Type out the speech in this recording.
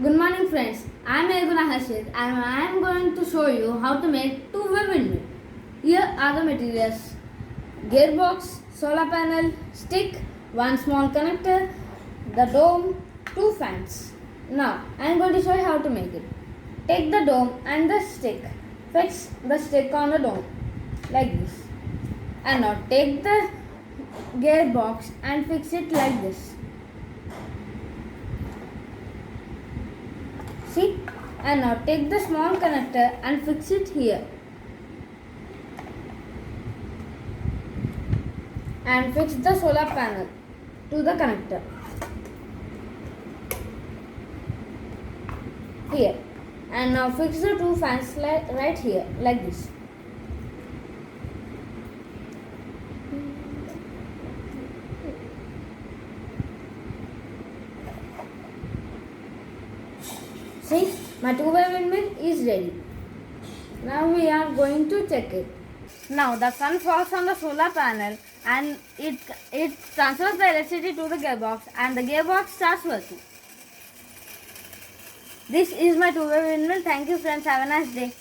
Good morning friends, I am Erguna Hashid and I am going to show you how to make two-way windmill. Here are the materials: gearbox, solar panel, stick, one small connector, the dome, two fans. Now I am going to show you how to make it. Take the dome and the stick, fix the stick on the dome like this. And now take the gearbox and fix it like this. See? And now take the small connector and fix it here. And fix the solar panel to the connector. Here. And now fix the two fans right here like this. See, my two-way windmill is ready. Now we are going to check it. Now the sun falls on the solar panel and it transfers the electricity to the gearbox and the gearbox starts working. This is my two-way windmill. Thank you friends. Have a nice day.